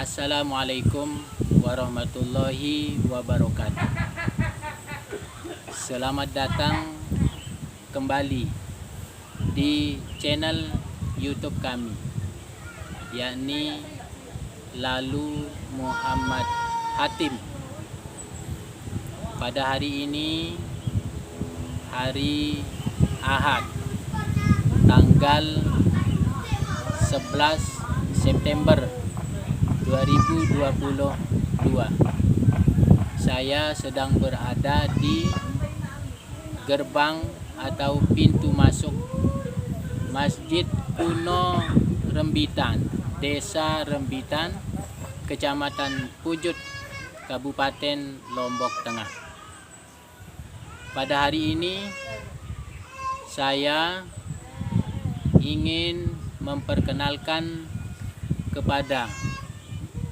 Assalamualaikum warahmatullahi wabarakatuh. Selamat datang kembali di channel YouTube kami, yakni Lalu Muhammad Hatim. Pada hari ini, hari Ahad, tanggal 11 September 2022. Saya sedang berada di gerbang atau pintu masuk Masjid Kuno Rembitan, Desa Rembitan, Kecamatan Pujut, Kabupaten Lombok Tengah. Pada hari ini saya ingin memperkenalkan kepada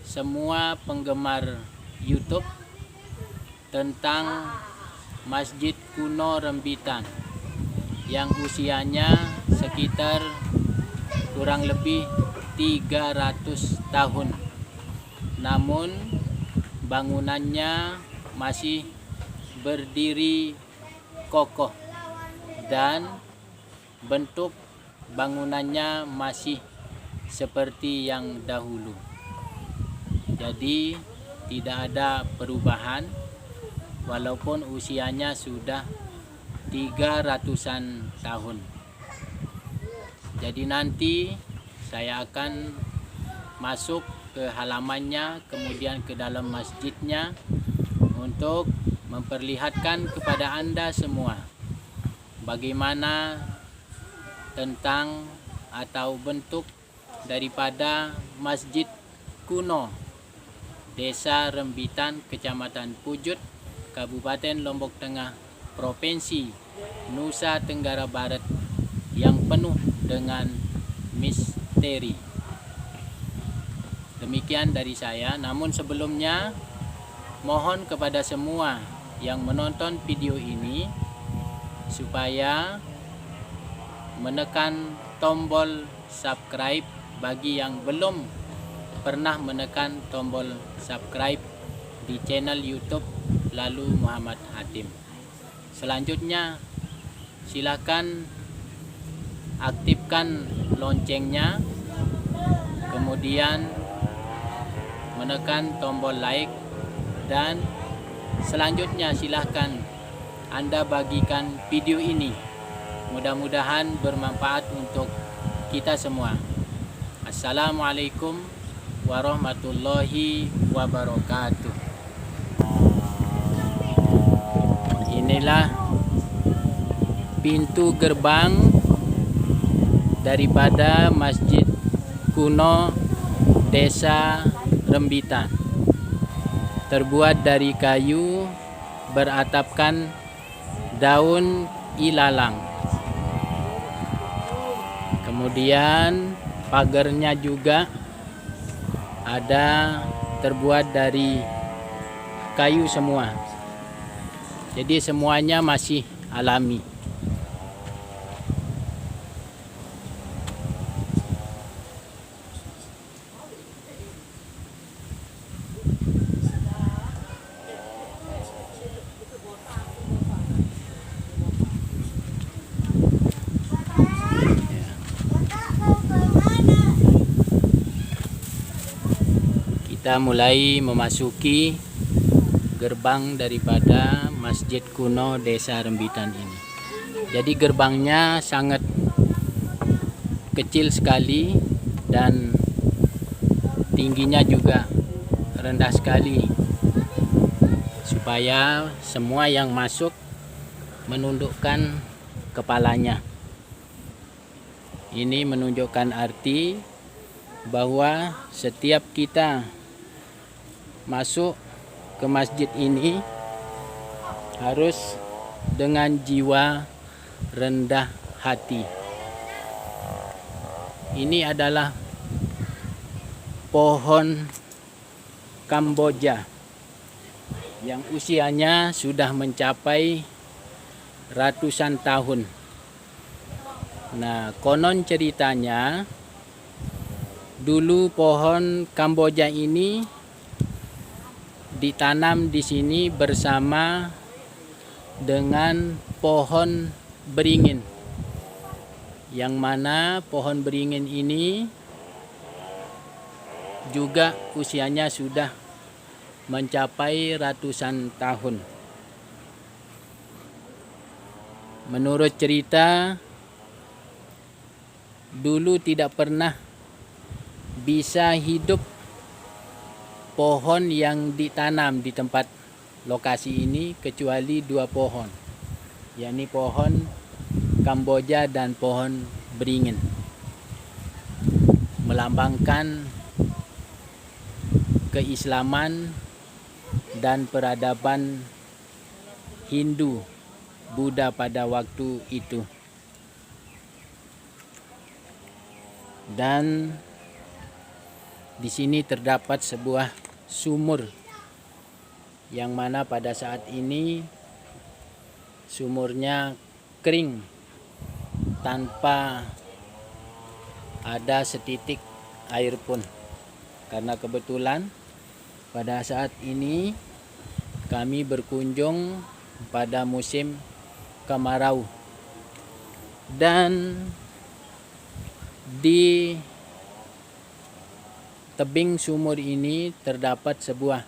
semua penggemar YouTube tentang Masjid Kuno Rembitan yang usianya sekitar kurang lebih 300 tahun. Namun bangunannya masih berdiri kokoh dan bentuk bangunannya masih seperti yang dahulu. Jadi tidak ada perubahan walaupun usianya sudah 300-an tahun. Jadi nanti saya akan masuk ke halamannya, kemudian ke dalam masjidnya untuk memperlihatkan kepada Anda semua bagaimana tentang atau bentuk daripada Masjid Kuno Desa Rembitan, Kecamatan Pujut, Kabupaten Lombok Tengah, Provinsi Nusa Tenggara Barat yang penuh dengan misteri. Demikian dari saya. Namun sebelumnya mohon kepada semua yang menonton video ini supaya menekan tombol subscribe bagi yang belum pernah menekan tombol subscribe di channel YouTube Lalu Muhammad Hatim. Selanjutnya silakan aktifkan loncengnya, kemudian menekan tombol like, dan selanjutnya silahkan Anda bagikan video ini. Mudah-mudahan bermanfaat untuk kita semua. Assalamualaikum warahmatullahi wabarakatuh. Inilah pintu gerbang daripada Masjid Kuno Desa Rembitan. Terbuat dari kayu beratapkan daun ilalang. Kemudian pagarnya juga ada terbuat dari kayu semua. Jadi semuanya masih alami. Kita mulai memasuki gerbang daripada Masjid Kuno Desa Rembitan ini. Jadi gerbangnya sangat kecil sekali dan tingginya juga rendah sekali, supaya semua yang masuk menundukkan kepalanya. Ini menunjukkan arti bahwa setiap kita masuk ke masjid ini harus dengan jiwa rendah hati. Ini adalah pohon Kamboja yang usianya sudah mencapai ratusan tahun. Nah, konon ceritanya Dulu pohon Kamboja ini ditanam di sini bersama dengan pohon beringin, yang mana pohon beringin ini juga usianya sudah mencapai ratusan tahun. Menurut cerita, dulu tidak pernah bisa hidup pohon yang ditanam di tempat lokasi ini kecuali 2 pohon, yakni pohon Kamboja dan pohon beringin, melambangkan keislaman dan peradaban Hindu Buddha pada waktu itu. Dan di sini terdapat sebuah sumur, yang mana pada saat ini sumurnya kering tanpa ada setitik air pun. Karena kebetulan pada saat ini kami berkunjung pada musim kemarau, dan di tebing sumur ini terdapat sebuah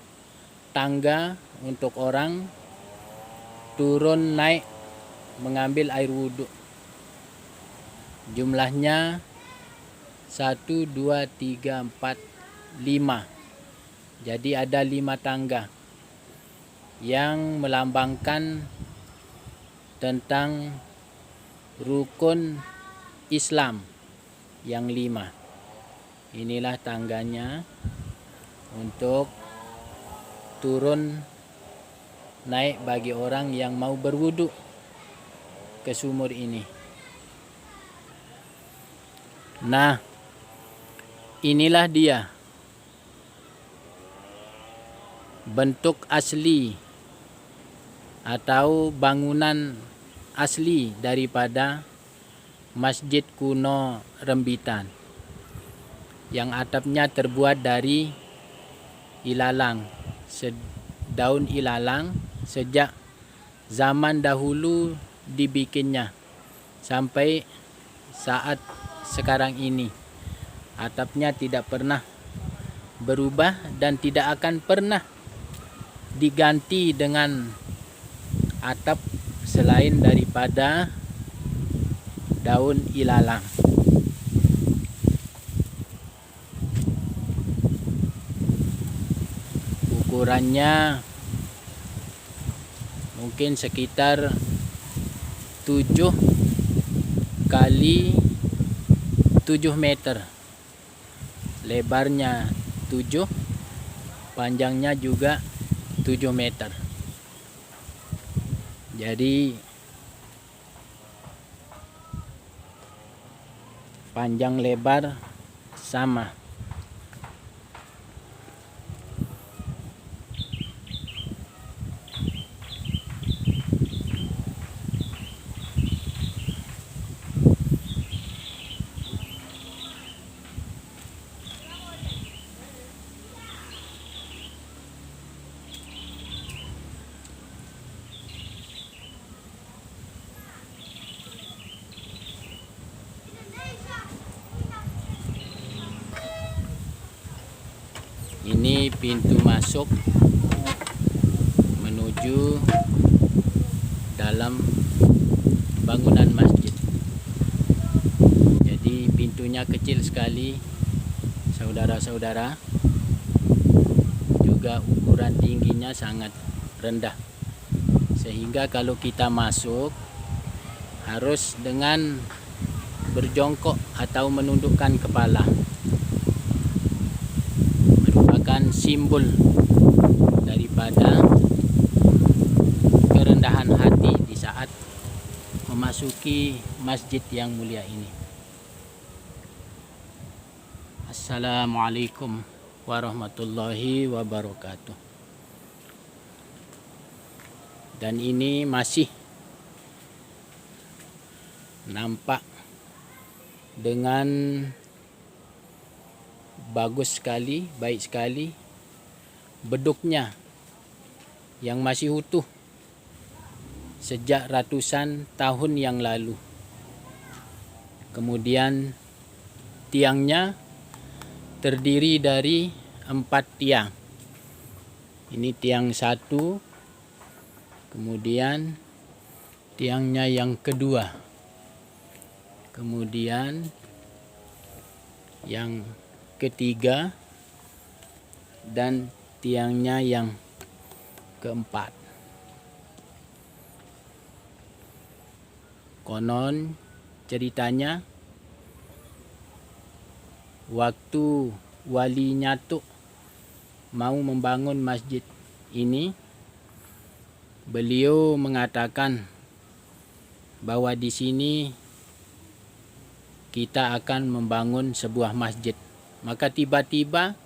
tangga untuk orang turun naik mengambil air wudhu. Jumlahnya 1, 2, 3, 4, 5. Jadi ada 5 tangga yang melambangkan tentang rukun Islam yang 5. Inilah tangganya untuk turun naik bagi orang yang mau berwudu ke sumur ini. Nah, inilah dia bentuk asli atau bangunan asli daripada Masjid Kuno Rembitan, yang atapnya terbuat dari ilalang, daun ilalang. Sejak zaman dahulu dibikinnya sampai saat sekarang ini, atapnya tidak pernah berubah dan tidak akan pernah diganti dengan atap selain daripada daun ilalang. Ukurannya mungkin sekitar 7 kali 7 meter. Lebarnya 7, panjangnya juga 7 meter. Jadi panjang lebar sama. Ini pintu masuk menuju dalam bangunan masjid. Jadi pintunya kecil sekali, saudara-saudara. Juga ukuran tingginya sangat rendah, sehingga kalau kita masuk harus dengan berjongkok atau menundukkan kepala. Simbol daripada kerendahan hati di saat memasuki masjid yang mulia ini. Assalamualaikum warahmatullahi wabarakatuh. Dan ini masih nampak dengan bagus sekali, baik sekali. Beduknya yang masih utuh sejak ratusan tahun yang lalu. Kemudian tiangnya terdiri dari 4 tiang. Ini tiang 1, kemudian tiangnya yang kedua, kemudian yang ketiga, dan tiangnya yang keempat. Konon ceritanya waktu Wali Nyatuk mau membangun masjid ini, beliau mengatakan bahwa di sini kita akan membangun sebuah masjid. Maka tiba-tiba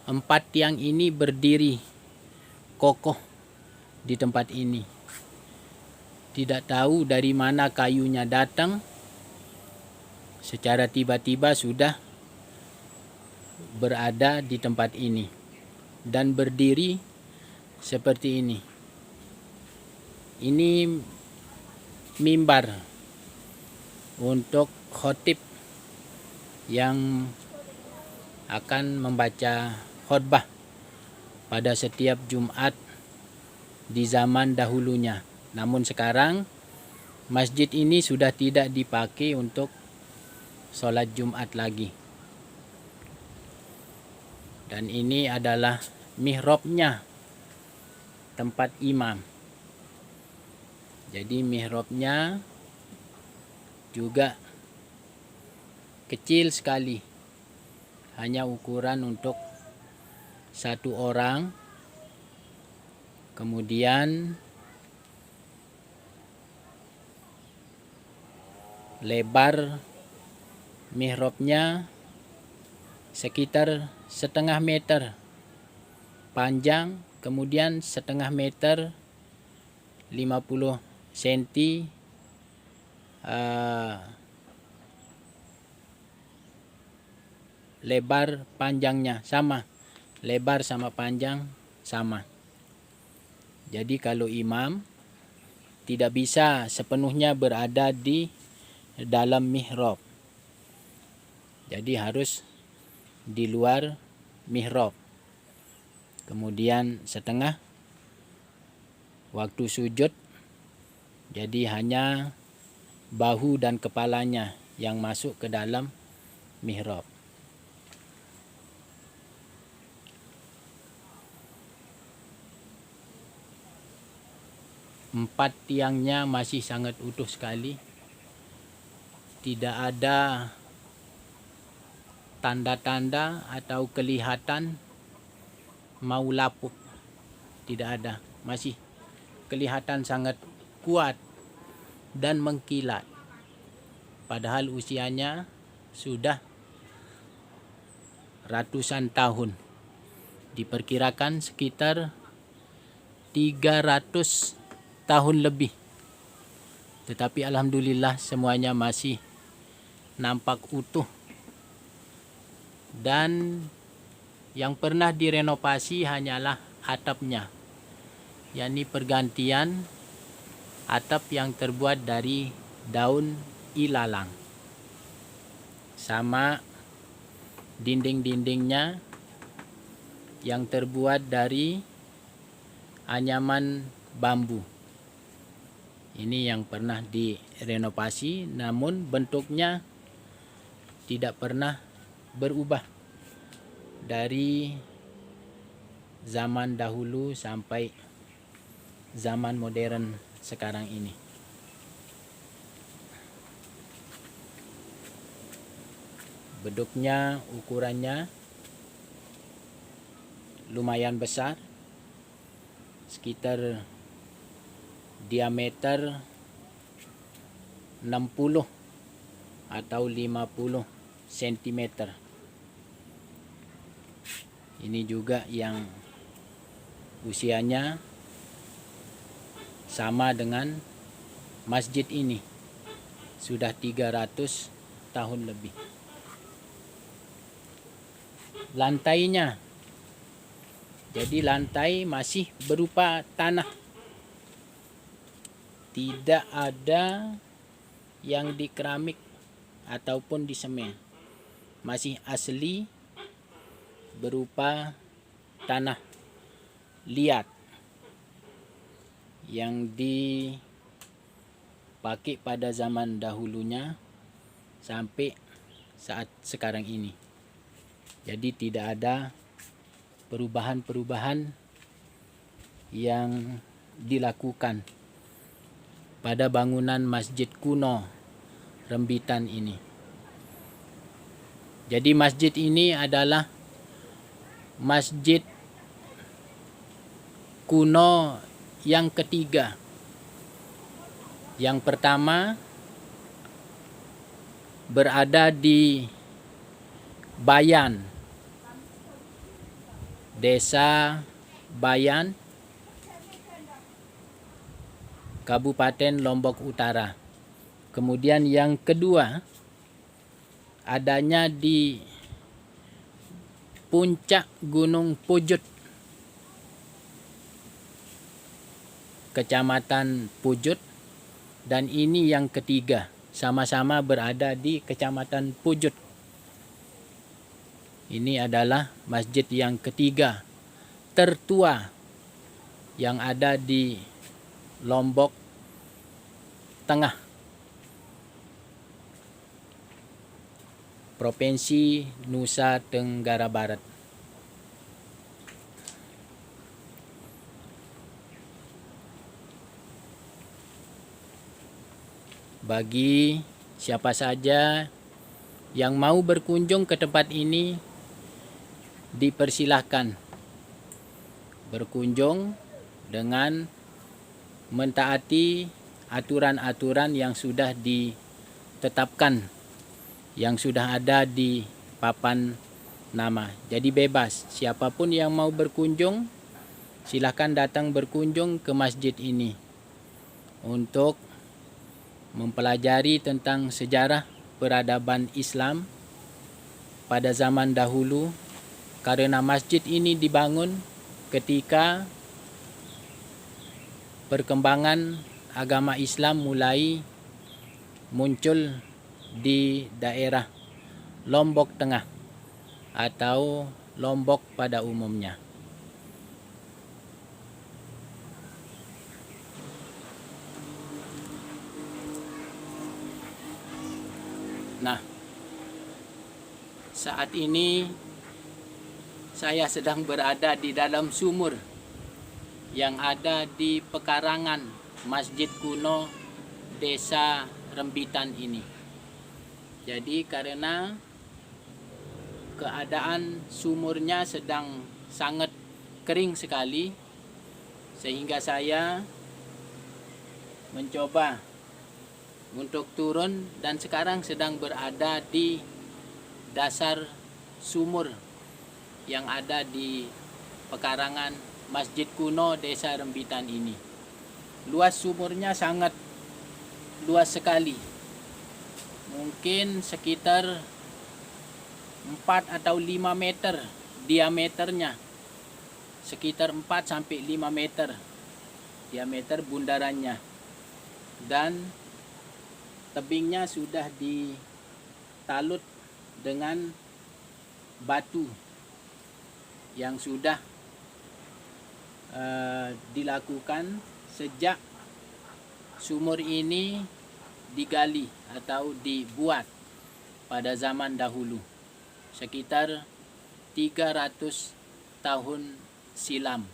4 tiang ini berdiri kokoh di tempat ini. Tidak tahu dari mana kayunya datang, secara tiba-tiba sudah berada di tempat ini dan berdiri seperti ini. Ini mimbar untuk khotib yang akan membaca khutbah pada setiap Jumat di zaman dahulunya. Namun sekarang masjid ini sudah tidak dipakai untuk sholat Jumat lagi. Dan ini adalah mihrabnya, tempat imam. Jadi mihrabnya juga kecil sekali, hanya ukuran untuk 1 orang. Kemudian lebar mihrabnya sekitar 1/2 meter panjang, kemudian 1/2 meter 50 cm lebar panjangnya sama, lebar sama panjang sama. Jadi kalau imam tidak bisa sepenuhnya berada di dalam mihrab, jadi harus di luar mihrab. Kemudian setengah waktu sujud, jadi hanya bahu dan kepalanya yang masuk ke dalam mihrab. Empat tiangnya masih sangat utuh sekali. Tidak ada tanda-tanda atau kelihatan mau lapuk. Tidak ada. Masih kelihatan sangat kuat dan mengkilat. Padahal usianya sudah ratusan tahun. Diperkirakan sekitar 300 tahun lebih. Tetapi alhamdulillah semuanya masih nampak utuh. Dan yang pernah direnovasi hanyalah atapnya, yakni pergantian atap yang terbuat dari daun ilalang. Sama dinding-dindingnya yang terbuat dari anyaman bambu. Ini yang pernah direnovasi, namun bentuknya tidak pernah berubah dari zaman dahulu sampai zaman modern sekarang ini. Beduknya, ukurannya lumayan besar, sekitar diameter 60 atau 50 cm. Ini juga yang usianya sama dengan masjid ini, sudah 300 tahun lebih. lantainya. Jadi lantai masih berupa tanah. Tidak ada yang di keramik ataupun di semen. Masih asli berupa tanah liat yang dipakai pada zaman dahulunya sampai saat sekarang ini. Jadi tidak ada perubahan-perubahan yang dilakukan pada bangunan masjid kuno Rembitan ini. Jadi masjid ini adalah masjid kuno yang ketiga. Yang pertama berada di Bayan, Desa Bayan, Kabupaten Lombok Utara. Kemudian yang kedua adanya di puncak Gunung Pujut, Kecamatan Pujut, dan ini yang ketiga, sama-sama berada di Kecamatan Pujut. Ini adalah masjid yang ketiga tertua yang ada di Lombok Tengah, Provinsi Nusa Tenggara Barat. Bagi siapa saja yang mau berkunjung ke tempat ini, dipersilahkan berkunjung dengan mentaati aturan-aturan yang sudah ditetapkan, yang sudah ada di papan nama. Jadi bebas, siapapun yang mau berkunjung, silahkan datang berkunjung ke masjid ini untuk mempelajari tentang sejarah peradaban Islam pada zaman dahulu, karena masjid ini dibangun ketika perkembangan agama Islam mulai muncul di daerah Lombok Tengah atau Lombok pada umumnya. Nah, saat ini saya sedang berada di dalam sumur yang ada di pekarangan Masjid Kuno Desa Rembitan ini. Jadi karena keadaan sumurnya sedang sangat kering sekali, sehingga saya mencoba untuk turun dan sekarang sedang berada di dasar sumur yang ada di pekarangan Masjid Kuno Desa Rembitan ini. Luas sumurnya sangat luas sekali. Mungkin sekitar 4 atau 5 meter diameternya. Sekitar 4 sampai 5 meter diameter bundarannya. Dan tebingnya sudah ditalut dengan batu yang sudah dilakukan sejak sumur ini digali atau dibuat pada zaman dahulu, sekitar 300 tahun silam.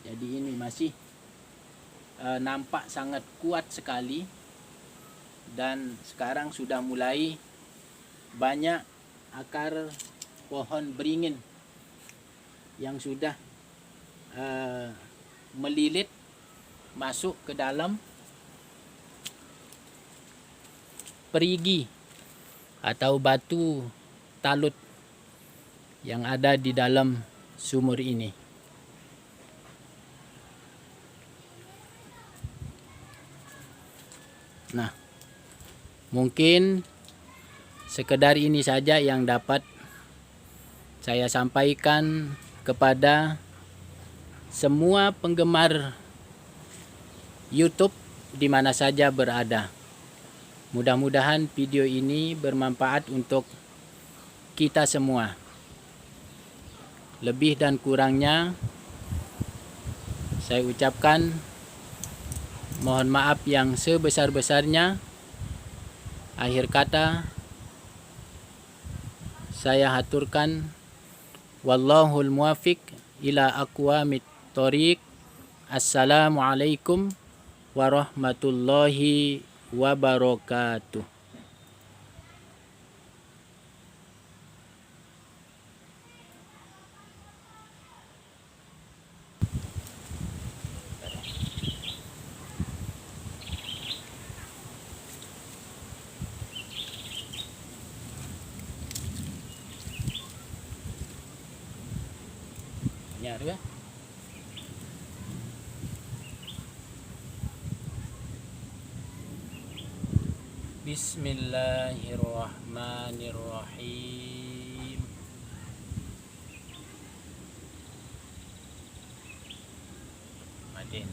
Jadi ini masih nampak sangat kuat sekali, dan sekarang sudah mulai banyak akar pohon beringin yang sudah melilit masuk ke dalam perigi atau batu talut yang ada di dalam sumur ini. Nah, mungkin Sekedar ini saja yang dapat saya sampaikan kepada semua penggemar YouTube di mana saja berada. Mudah-mudahan video ini bermanfaat untuk kita semua. Lebih dan kurangnya saya ucapkan mohon maaf yang sebesar-besarnya. Akhir kata saya haturkan wallahul muwafiq ila aqwamit thoriq. Assalamualaikum warahmatullahi wabarakatuh. Nyari ya. Bismillahirrahmanirrahim. Madin.